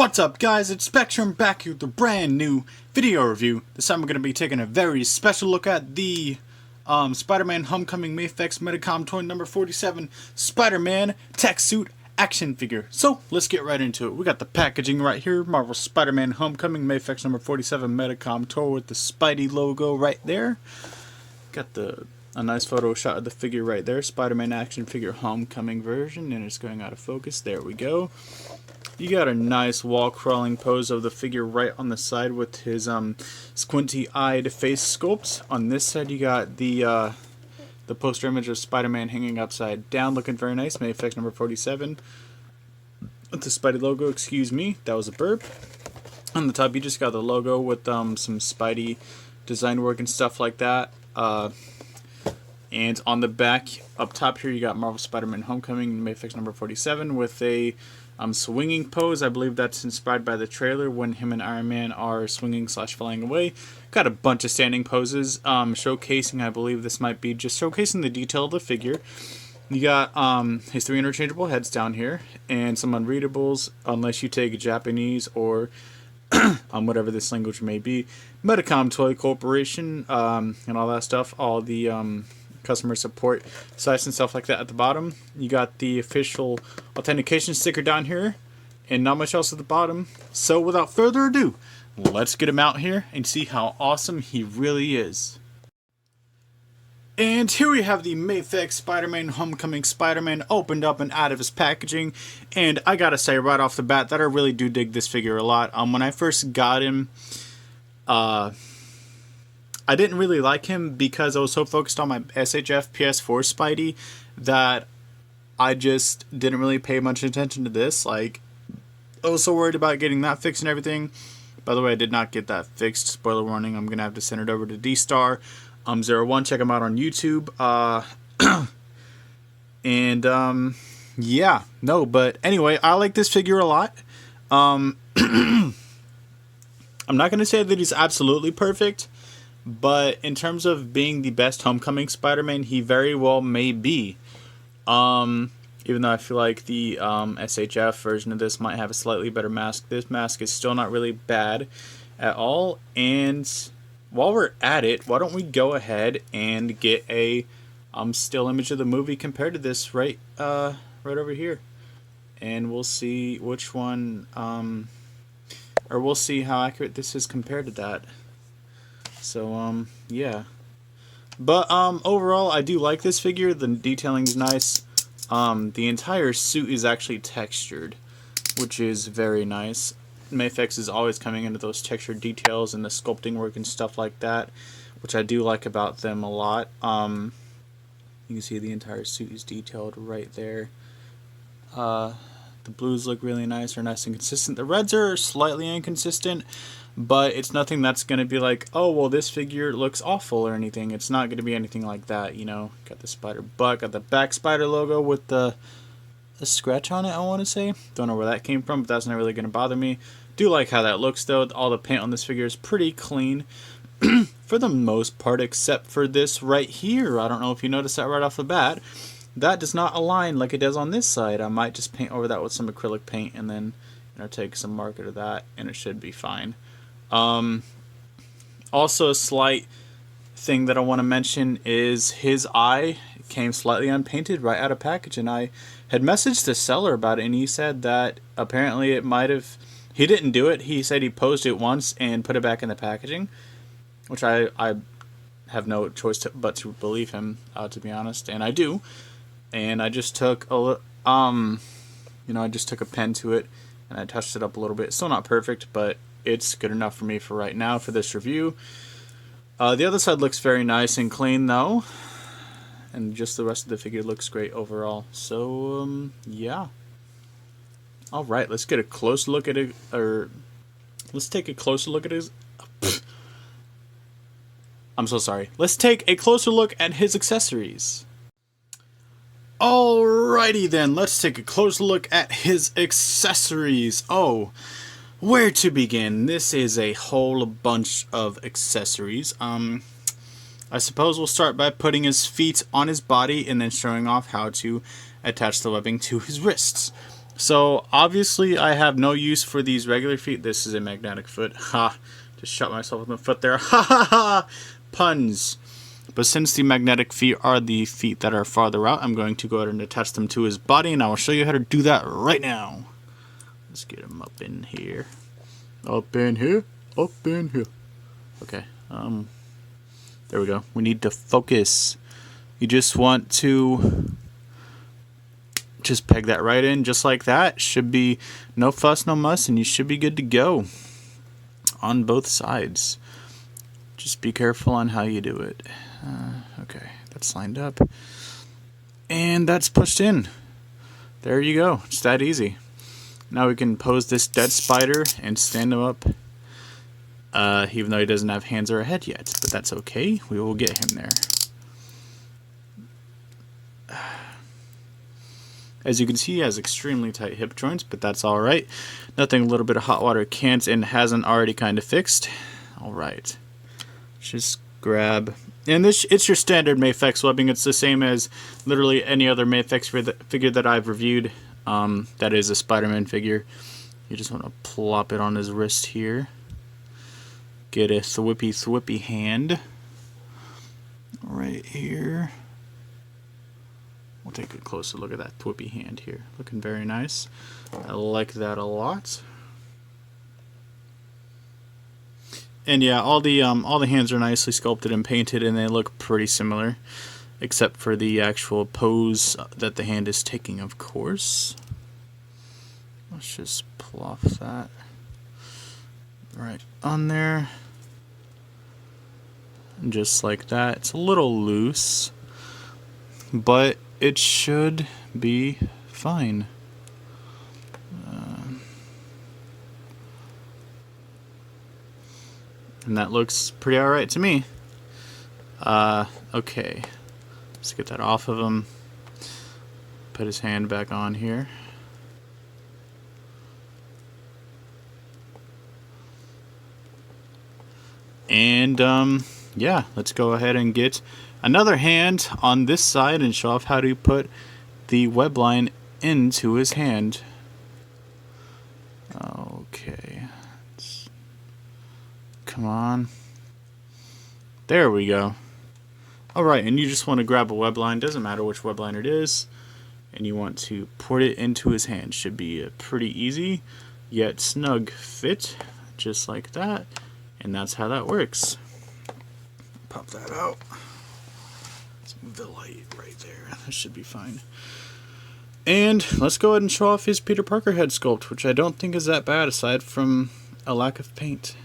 What's up guys, it's Spectrum back here with a brand new video review. This time we're going to be taking a very special look at the Spider-Man Homecoming MAFEX Metacom toy number 47 Spider-Man Tech Suit action figure. So let's get right into it. We got the packaging right here, Marvel Spider-Man Homecoming MAFEX number 47 Metacom toy with the Spidey logo right there. Got a nice photo shot of the figure right there, Spider-Man action figure Homecoming version, and it's going out of focus. There we go. You got a nice wall crawling pose of the figure right on the side with his squinty-eyed face sculpt. On this side you got the poster image of Spider-Man hanging upside down, looking very nice. MAFEX number 47 with the Spidey logo. Excuse me, that was a burp. On the top you just got the logo with some Spidey design work and stuff like that. And on the back up top here you got Marvel Spider-Man Homecoming MAFEX number 47 with a swinging pose. I believe that's inspired by the trailer when him and Iron Man are swinging / flying away. Got a bunch of standing poses showcasing, I believe this might be just showcasing the detail of the figure. You got his 3 interchangeable heads down here and some unreadables unless you take Japanese or whatever this language may be. Metacom Toy Corporation and all that stuff. All the customer support sites and stuff like that at the bottom. You got the official authentication sticker down here and not much else at the bottom. So without further ado, let's get him out here and see how awesome he really is. And here we have the MAFEX Spider-Man Homecoming Spider-Man opened up and out of his packaging, and I gotta say right off the bat that I really do dig this figure a lot. When I first got him, I didn't really like him because I was so focused on my SHF PS4 Spidey that I just didn't really pay much attention to this. Like, I was so worried about getting that fixed and everything. By the way, I did not get that fixed. Spoiler warning, I'm going to have to send it over to DStar01. Check him out on YouTube. Yeah, no, but anyway, I like this figure a lot. I'm not going to say that he's absolutely perfect, but in terms of being the best Homecoming Spider-Man, he very well may be. Even though I feel like the SHF version of this might have a slightly better mask, this mask is still not really bad at all. And while we're at it, why don't we go ahead and get a still image of the movie compared to this right over here, and we'll see which one, or we'll see how accurate this is compared to that. So yeah, but overall I do like this figure. The detailing is nice. The entire suit is actually textured, which is very nice. MAFEX is always coming into those textured details and the sculpting work and stuff like that, which I do like about them a lot. You can see the entire suit is detailed right there. The blues look really nice, are nice and consistent. The reds are slightly inconsistent, but it's nothing that's going to be like, oh, well, this figure looks awful or anything. It's not going to be anything like that, you know. Got the spider butt, got the back spider logo with the scratch on it, I want to say. Don't know where that came from, but that's not really going to bother me. Do like how that looks, though. All the paint on this figure is pretty clean for the most part, except for this right here. I don't know if you noticed that right off the bat. That does not align like it does on this side. I might just paint over that with some acrylic paint and then, you know, take some marker to that, and it should be fine. Also, a slight thing that I want to mention is his eye came slightly unpainted right out of package, and I had messaged the seller about it, and he said that apparently it might have, he didn't do it. He said he posed it once and put it back in the packaging, which I have no choice but to believe him, to be honest, and I do. And I just took a I just took a pen to it and I touched it up a little bit. Still not perfect, but it's good enough for me for right now for this review. The other side looks very nice and clean though, and just the rest of the figure looks great overall. So yeah. All right, let's get a close look at it, or let's take a closer look at his. I'm so sorry. Let's take a closer look at his accessories. Alrighty then, let's take a closer look at his accessories. Oh, where to begin? This is a whole bunch of accessories. I suppose we'll start by putting his feet on his body and then showing off how to attach the webbing to his wrists. So obviously I have no use for these regular feet. This is a magnetic foot. Ha! Just shot myself in the foot there. Ha ha ha! Puns. But since the magnetic feet are the feet that are farther out, I'm going to go ahead and attach them to his body, and I will show you how to do that right now. Let's get him up in here. Up in here. Up in here. Okay. There we go. We need to focus. You just want to just peg that right in, just like that. Should be no fuss, no muss, and you should be good to go on both sides. Just be careful on how you do it. Okay, that's lined up. And that's pushed in. There you go. It's that easy. Now we can pose this dead spider and stand him up. Even though he doesn't have hands or a head yet. But that's okay. We will get him there. As you can see, he has extremely tight hip joints, but that's alright. Nothing a little bit of hot water can't and hasn't already kind of fixed. Alright. Just grab... And this, it's your standard MAFEX webbing. It's the same as literally any other MAFEX figure that I've reviewed. That is a Spider-Man figure. You just want to plop it on his wrist here. Get a thwippy hand. Right here. We'll take a closer look at that thwippy hand here. Looking very nice. I like that a lot. And yeah, all the hands are nicely sculpted and painted, and they look pretty similar, except for the actual pose that the hand is taking, of course. Let's just plop that right on there. And just like that. It's a little loose, but it should be fine. And that looks pretty alright to me. Okay. Let's get that off of him. Put his hand back on here. And, yeah, let's go ahead and get another hand on this side and show off how to put the web line into his hand. Okay. Come on. There we go. Alright, and you just want to grab a web line, doesn't matter which web line it is, and you want to put it into his hand. Should be a pretty easy yet snug fit, just like that, and that's how that works. Pop that out. Let's move the light right there. That should be fine. And let's go ahead and show off his Peter Parker head sculpt, which I don't think is that bad aside from a lack of paint.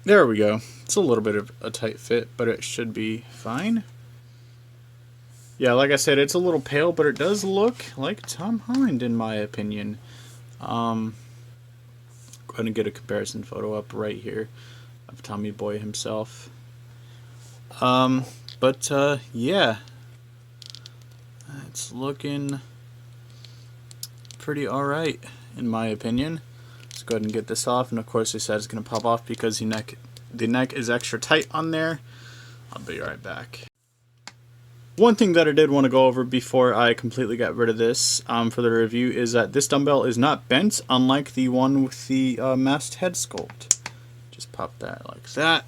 There we go. It's a little bit of a tight fit, but it should be fine. Yeah, like I said, it's a little pale, but it does look like Tom Holland, in my opinion. Go ahead and get a comparison photo up right here of Tommy Boy himself. Yeah. It's looking pretty alright, in my opinion. Let's go ahead and get this off, and of course they said it's going to pop off because the neck is extra tight on there. I'll be right back. One thing that I did want to go over before I completely got rid of this for the review is that this dumbbell is not bent, unlike the one with the masked head sculpt. Just pop that like that,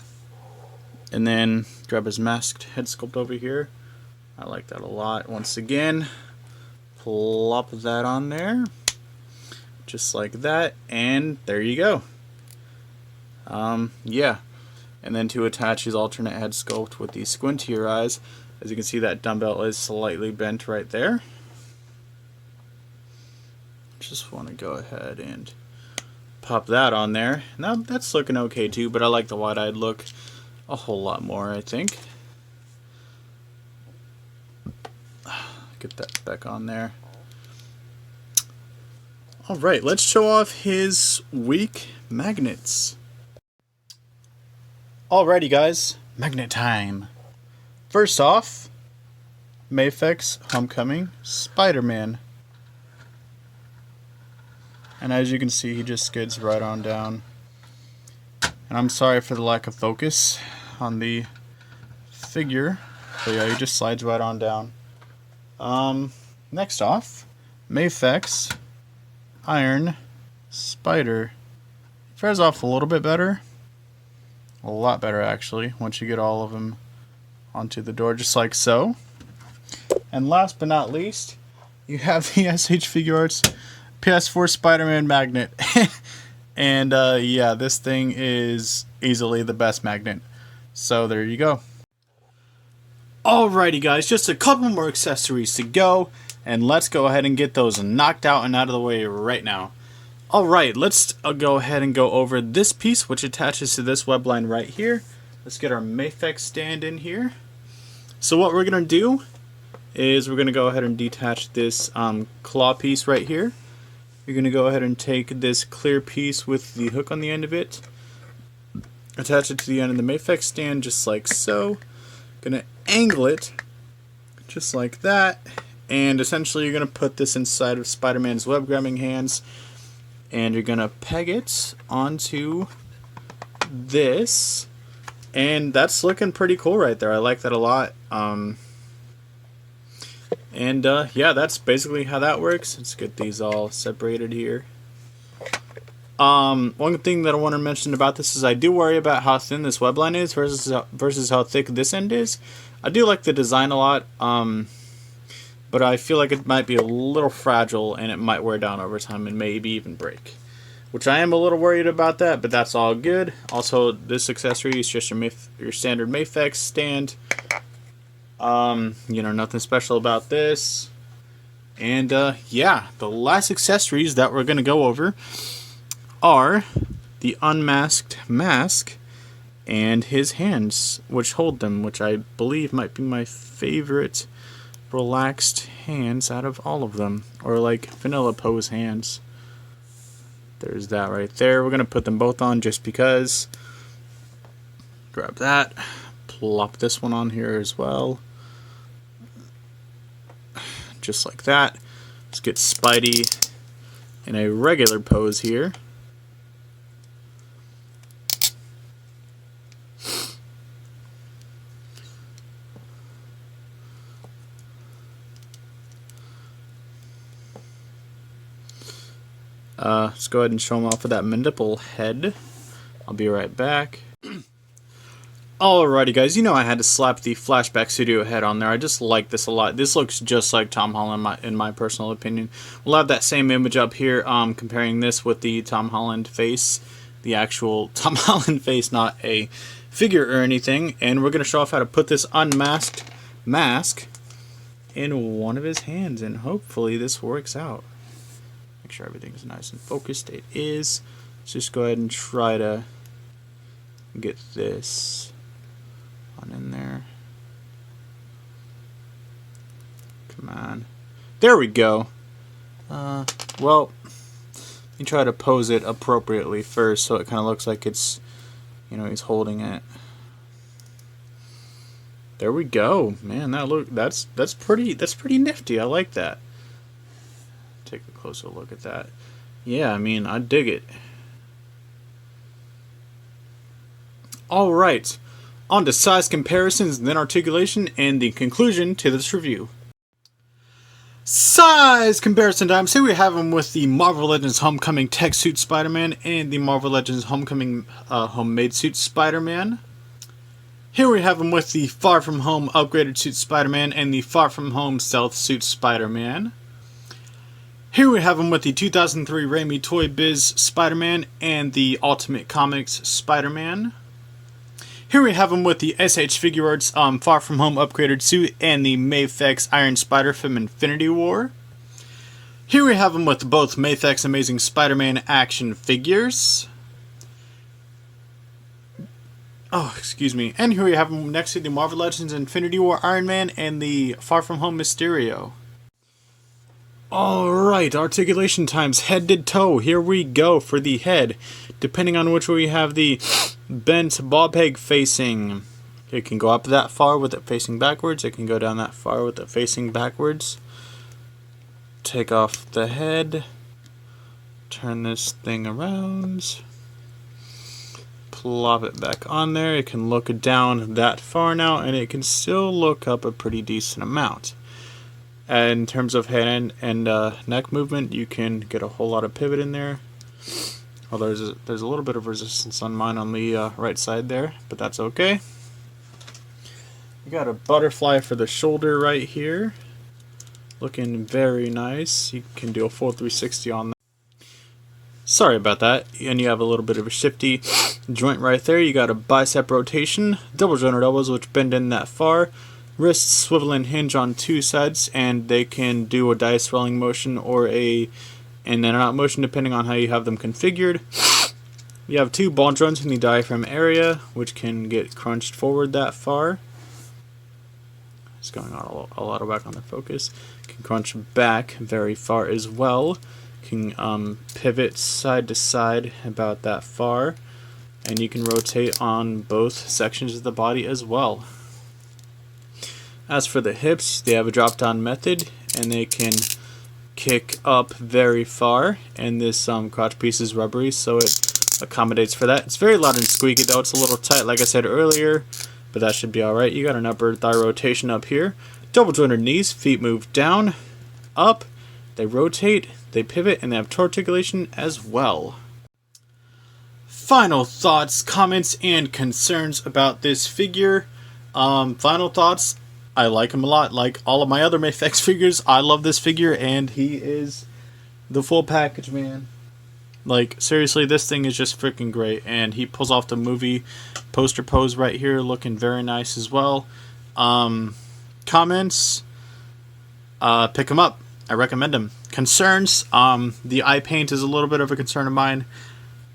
and then grab his masked head sculpt over here. I like that a lot. Once again, plop that on there. Just like that, and there you go. Yeah. And then to attach his alternate head sculpt with the squintier eyes, as you can see, that dumbbell is slightly bent right there. Just want to go ahead and pop that on there. Now that's looking okay too, but I like the wide-eyed look a whole lot more, I think. Get that back on there. Alright, let's show off his weak magnets. Alrighty guys, magnet time. First off, MAFEX Homecoming Spider-Man. And as you can see, he just skids right on down. And I'm sorry for the lack of focus on the figure. So yeah, he just slides right on down. Next off, MAFEX Iron Spider. Fares off a little bit better. A lot better, actually, once you get all of them onto the door, just like so. And last but not least, you have the SH Figuarts PS4 Spider-Man magnet. And yeah, this thing is easily the best magnet. So there you go. Alrighty guys, just a couple more accessories to go, and let's go ahead and get those knocked out and out of the way right now. Alright, let's go ahead and go over this piece, which attaches to this web line right here. Let's get our MAFEX stand in here. So what we're going to do is we're going to go ahead and detach this claw piece right here. You're going to go ahead and take this clear piece with the hook on the end of it, attach it to the end of the MAFEX stand just like so. Gonna angle it just like that, and essentially you're gonna put this inside of Spider-Man's web grabbing hands, and you're gonna peg it onto this, and that's looking pretty cool right there. I like that a lot. Yeah, that's basically how that works. Let's get these all separated here. One thing that I want to mention about this is I do worry about how thin this web line is versus how thick this end is. I do like the design a lot, but I feel like it might be a little fragile and it might wear down over time and maybe even break. Which I am a little worried about that, but that's all good. Also, this accessory is just your standard MAFEX stand. You know, nothing special about this. And yeah, the last accessories that we're going to go over are the unmasked mask and his hands, which hold them, which I believe might be my favorite relaxed hands out of all of them, or like vanilla pose hands. There's that right there. We're gonna put them both on just because. Grab that, plop this one on here as well, just like that. Let's get Spidey in a regular pose here. Let's go ahead and show him off with that Mandible Head. I'll be right back. Alrighty guys, you know I had to slap the Flashback Studio head on there. I just like this a lot. This looks just like Tom Holland in my personal opinion. We'll have that same image up here, comparing this with the Tom Holland face. The actual Tom Holland face, not a figure or anything. And we're going to show off how to put this unmasked mask in one of his hands. And hopefully this works out. Make sure everything's nice and focused. It is. Let's just go ahead and try to get this on in there. Come on. There we go. Well, let me try to pose it appropriately first so it kind of looks like it's, you know, he's holding it. There we go. Man, that's pretty nifty. I like that. Take a closer look at that. Yeah, I mean, I dig it. Alright, on to size comparisons, then articulation, and the conclusion to this review. Size comparison time. So we have him with the Marvel Legends Homecoming Tech Suit Spider-Man and the Marvel Legends Homecoming Homemade Suit Spider-Man. Here we have him with the Far From Home Upgraded Suit Spider-Man and the Far From Home Stealth Suit Spider-Man. Here we have him with the 2003 Raimi Toy Biz Spider-Man and the Ultimate Comics Spider-Man. Here we have him with the SH Figuarts Far From Home Upgraded Suit and the MAFEX Iron Spider from Infinity War. Here we have him with both MAFEX Amazing Spider-Man action figures. Oh, excuse me. And here we have him next to the Marvel Legends Infinity War Iron Man and the Far From Home Mysterio. Alright, articulation times head to toe. Here we go for the head. Depending on which way we have the bent ball peg facing. It can go up that far with it facing backwards. It can go down that far with it facing backwards. Take off the head. Turn this thing around. plop it back on there. It can look down that far now, and it can still look up a pretty decent amount. And in terms of head and neck movement, you can get a whole lot of pivot in there. Well, there's a little bit of resistance on mine on the right side there, but that's okay. You got a butterfly for the shoulder right here, looking very nice. You can do a full 360 on that. Sorry about that. And you have a little bit of a shifty joint right there. You got a bicep rotation, double jointed elbows which bend in that far, wrists swivel and hinge on two sides, and they can do a die swelling motion or a in and out motion depending on how you have them configured. You have two ball joints in the diaphragm area which can get crunched forward that far. It's going on a lot of back on the focus. Can crunch back very far as well. Can pivot side to side about that far, and you can rotate on both sections of the body as well. As for the hips, they have a drop down method, and they can kick up very far, and this crotch piece is rubbery, so it accommodates for that. It's very loud and squeaky though. It's a little tight like I said earlier, but that should be alright. You got an upper thigh rotation up here. Double jointed knees, feet move down, up, they rotate, they pivot, and they have articulation as well. Final thoughts, comments, and concerns about this figure. Final thoughts, I like him a lot. Like all of my other MAFEX figures, I love this figure, and he is the full package, man. Like, seriously, this thing is just freaking great, and he pulls off the movie poster pose right here, looking very nice as well. Comments, pick him up. I recommend him. Concerns, the eye paint is a little bit of a concern of mine.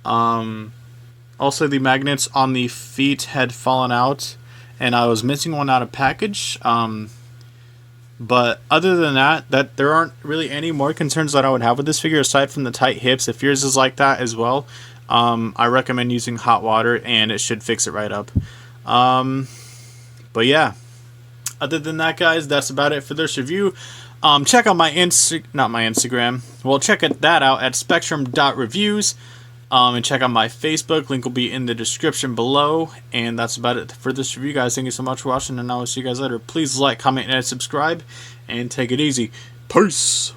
Also, the magnets on the feet had fallen out, and I was missing one out of package. But other than that, there aren't really any more concerns that I would have with this figure aside from the tight hips. If yours is like that as well, I recommend using hot water, and it should fix it right up. But yeah, other than that, guys, that's about it for this review. Check out my Instagram. Well, check that out at spectrum.reviews. And check out my Facebook. Link will be in the description below. And that's about it for this review, guys. Thank you so much for watching, and I will see you guys later. Please like, comment, and subscribe, and take it easy. Peace!